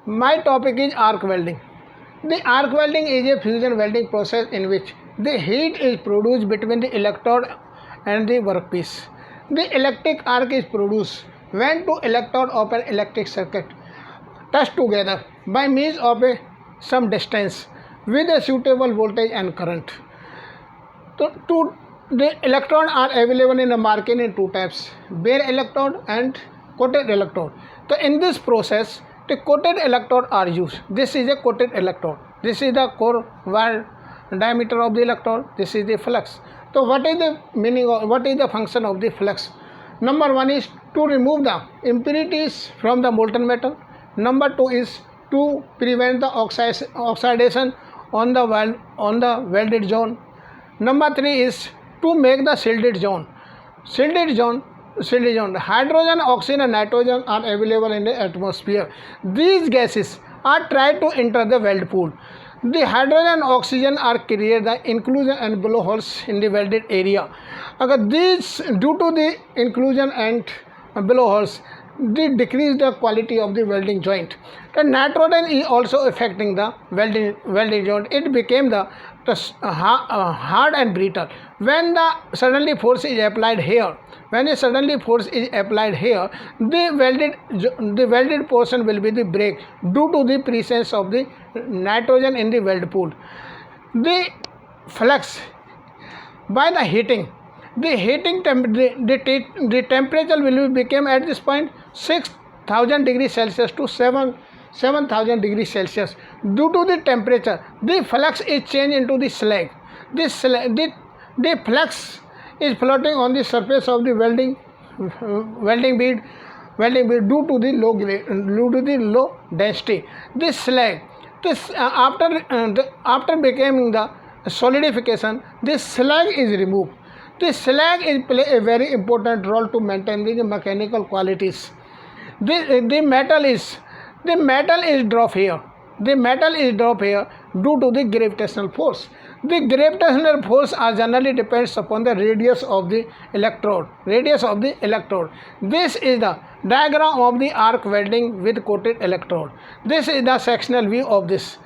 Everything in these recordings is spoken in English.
My topic is arc welding. The arc welding is a fusion welding process in which the heat is produced between the electrode and the workpiece. The electric arc is produced when two electrodes of an electric circuit touch together by means of some distance with a suitable voltage and current. The electrodes are available in the market in two types: bare electrode and coated electrode. So in this process, the coated electrode are used. This is a coated electrode. This is the core wire diameter of the electrode. This is the flux. So what is the meaning of, what is the function of the flux? Number one is to remove the impurities from the molten metal. Number two is to prevent the oxidation on the welded zone. Number three is to make the shielded zone. Shielded zone. Hydrogen, oxygen and nitrogen are available in the atmosphere. These gases are tried to enter the weld pool. The hydrogen and oxygen are create the inclusion and blowholes in the welded area. Due to the inclusion and blowholes, they decrease the quality of the welding joint. The nitrogen is also affecting the welding joint. It became the hard and brittle. When the suddenly force is applied here, the welded portion will be the break due to the presence of the nitrogen in the weld pool. The flux by the heating. The temperature will become at this point 6000 degrees Celsius to 7,000 degrees Celsius. Due to the temperature, the flux is changed into the slag. The flux is floating on the surface of the welding bead due to the low density. This slag, after becoming the solidification, this slag is removed. This slag play a very important role to maintain the mechanical qualities. The metal is dropped here. The metal is dropped here due to the gravitational force. The gravitational force generally depends upon the radius of the electrode. This is the diagram of the arc welding with coated electrode. This is the sectional view of this.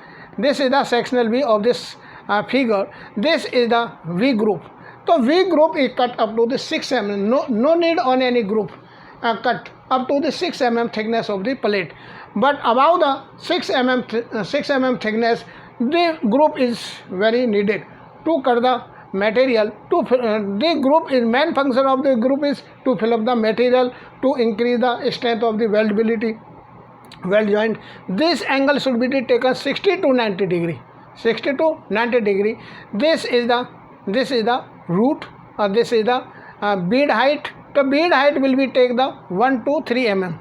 Figure. This is the V groove. So V group is cut up to the 6 mm. No need on any group. Cut up to the 6 mm thickness of the plate. But above the 6 mm thickness, the group is very needed to cut the material. Main function of the group is to fill up the material to increase the strength of the weld joint. This angle should be taken 60 to 90 degree. This is the root, or this is the bead height. The bead height will be take the 1 to 3 mm.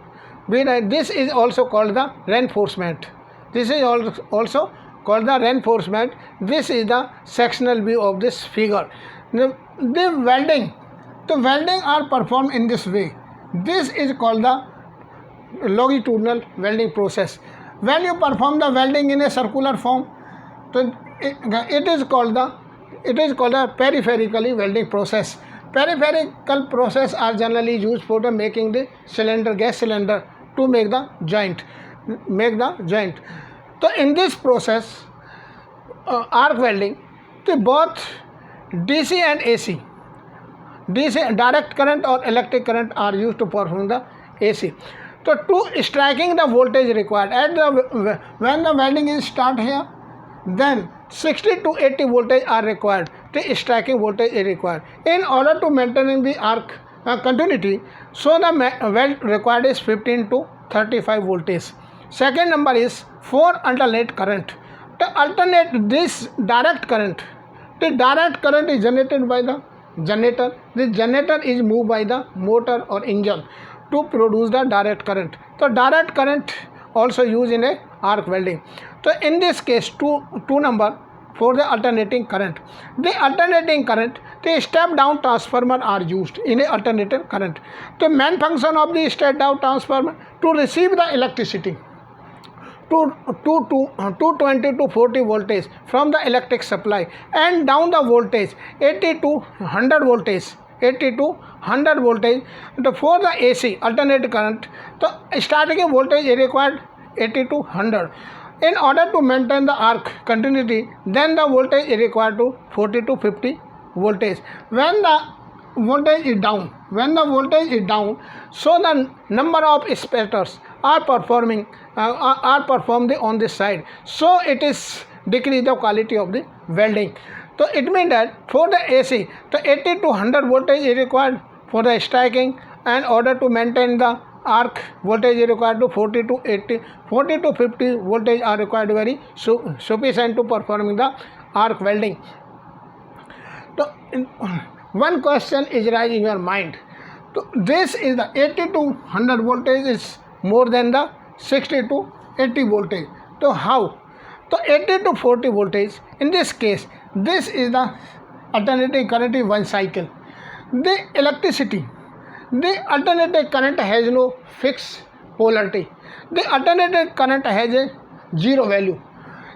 Bead height. This is also called the reinforcement. This is also called the reinforcement. This is the sectional view of this figure. The welding are performed in this way. This is called the longitudinal welding process. When you perform the welding in a circular form, so it is called the peripherically welding process. Peripheral process are generally used for the making the gas cylinder to make the joint. So in this process, arc welding, the both DC and AC, direct current or electric current are used to perform the AC. So to striking the voltage required when the welding is start here, then 60 to 80 voltage are required. The striking voltage is required in order to maintain the arc continuity. So the weld required is 15 to 35 voltage. Second number is for alternate current. This direct current. The direct current is generated by the generator. The generator is moved by the motor or engine to produce the direct current. So direct current also used in a arc welding. So in this case, two number for the alternating current. The alternating current, the step down transformer are used in a alternating current. The main function of the step down transformer to receive the electricity to 220 to 40 voltage from the electric supply and down the voltage 80 to 100 voltage. For the AC alternate current, the starting voltage is required 80 to 100. In order to maintain the arc continuity, then the voltage is required to 40 to 50 voltage. When the voltage is down, so the number of spectators are performed on this side, so it is decrease the quality of the welding. So it means that for the AC, the 80 to 100 voltage is required for the striking, and order to maintain the arc voltage is required to 40 to 50 voltage are required, very sufficient to performing the arc welding. So one question is rising in your mind. So this is the 80 to 100 voltage is more than the 60 to 80 voltage. So how? So 80 to 40 voltage, in this case, this is the alternating current in one cycle. The alternating current has no fixed polarity. The alternating current has a zero value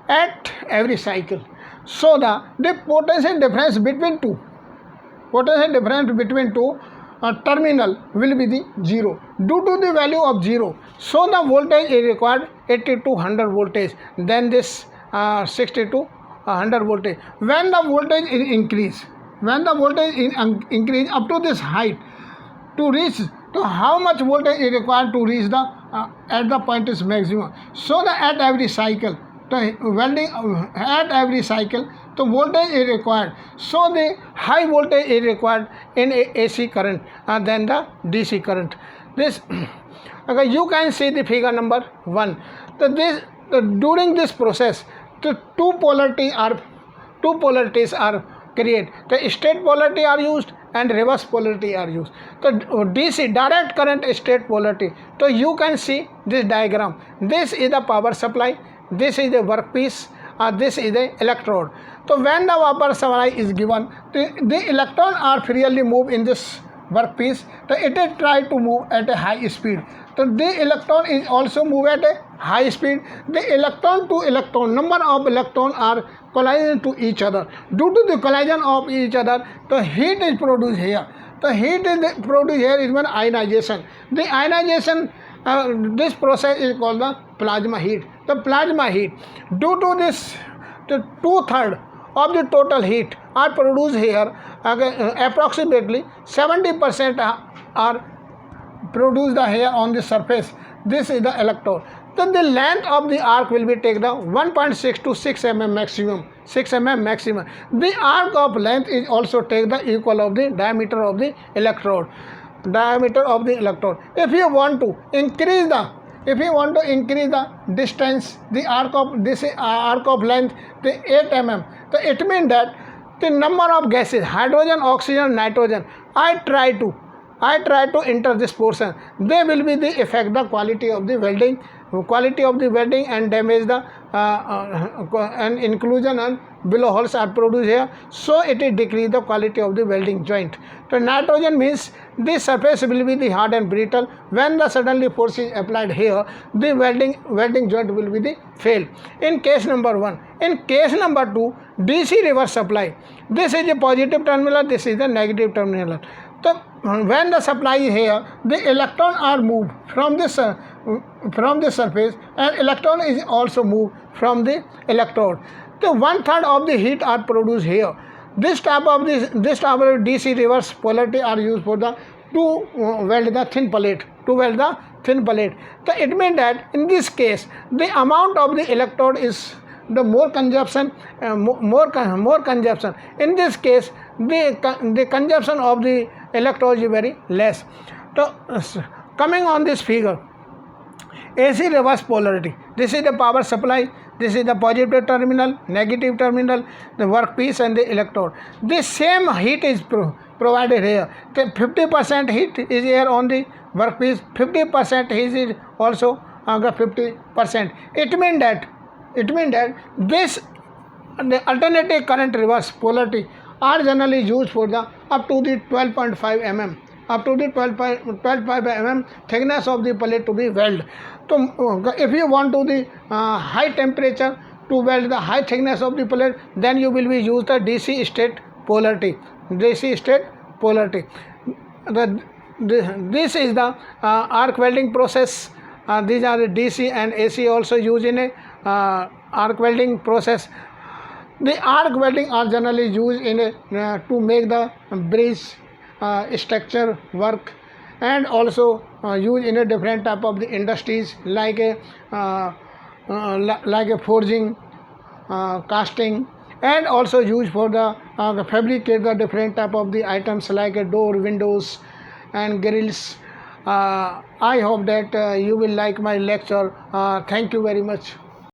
at every cycle. So the potential difference between two terminal will be the zero. Due to the value of zero, so the voltage is required 80 to 100 voltage, then this 60 to 100 voltage. When the voltage is increase up to this height, to reach to how much voltage is required to reach the at the point is maximum. So at every cycle, the voltage is required. So the high voltage is required in AC current than the DC current. This okay, you can see the figure number 1. During this process, the two polarities are created. The straight polarity are used and reverse polarity are used. So DC, direct current state polarity. So you can see this diagram. This is the power supply, this is the workpiece, this is the electrode. So when the power supply is given, the electron are freely move in this workpiece. So it is try to move at a high speed. So the electron is also move at a high speed. The electron to electron, number of electrons are colliding to each other. Due to the collision of each other, the heat is produced here. The heat is produced here is when ionization. The ionization, this process is called the plasma heat. The plasma heat, due to this, the 2/3 of the total heat are produced here. Approximately 70% are produced here on the surface. This is the electrode. Then the length of the arc will be take the 1.6 to 6 mm maximum. The arc of length is also take the equal of the diameter of the electrode. If you want to increase the distance, the arc of length, the 8 mm. So it means that the number of gases, hydrogen, oxygen, nitrogen, I try to enter this portion. They will be the affect the quality of the welding and damage the and inclusion and below holes are produced here. So it will decrease the quality of the welding joint. So nitrogen means this surface will be the hard and brittle. When the suddenly force is applied here, the welding joint will be the fail. In case number 1. In case number 2, DC reverse supply. This is the positive terminal, this is the negative terminal. So when the supply is here, the electron are moved from this surface, and electron is also moved from the electrode. So 1/3 of the heat are produced here. This type of DC reverse polarity are used for the to weld the thin plate. So it means that in this case, the amount of the electrode is the more consumption. In this case, the consumption of the electrode is very less. So coming on this figure, AC reverse polarity. This is the power supply. This is the positive terminal, negative terminal, the workpiece and the electrode. This same heat is provided here. 50% heat is here on the workpiece. 50% heat is also 50%. It means that this the alternative current reverse polarity are generally used for the up to the 12.5 mm. Up to the 12.5 mm thickness of the plate to be welded. So if you want to the high temperature to weld the high thickness of the plate, then you will be use the DC state polarity. This is the arc welding process These are the DC and AC also used in a arc welding process. The arc welding are generally used in a, to make the bridge structure work, and also used in a different type of the industries like a like a forging, casting, and also used for the fabricate the different type of the items like a door, windows, and grills. I hope that you will like my lecture. Thank you very much.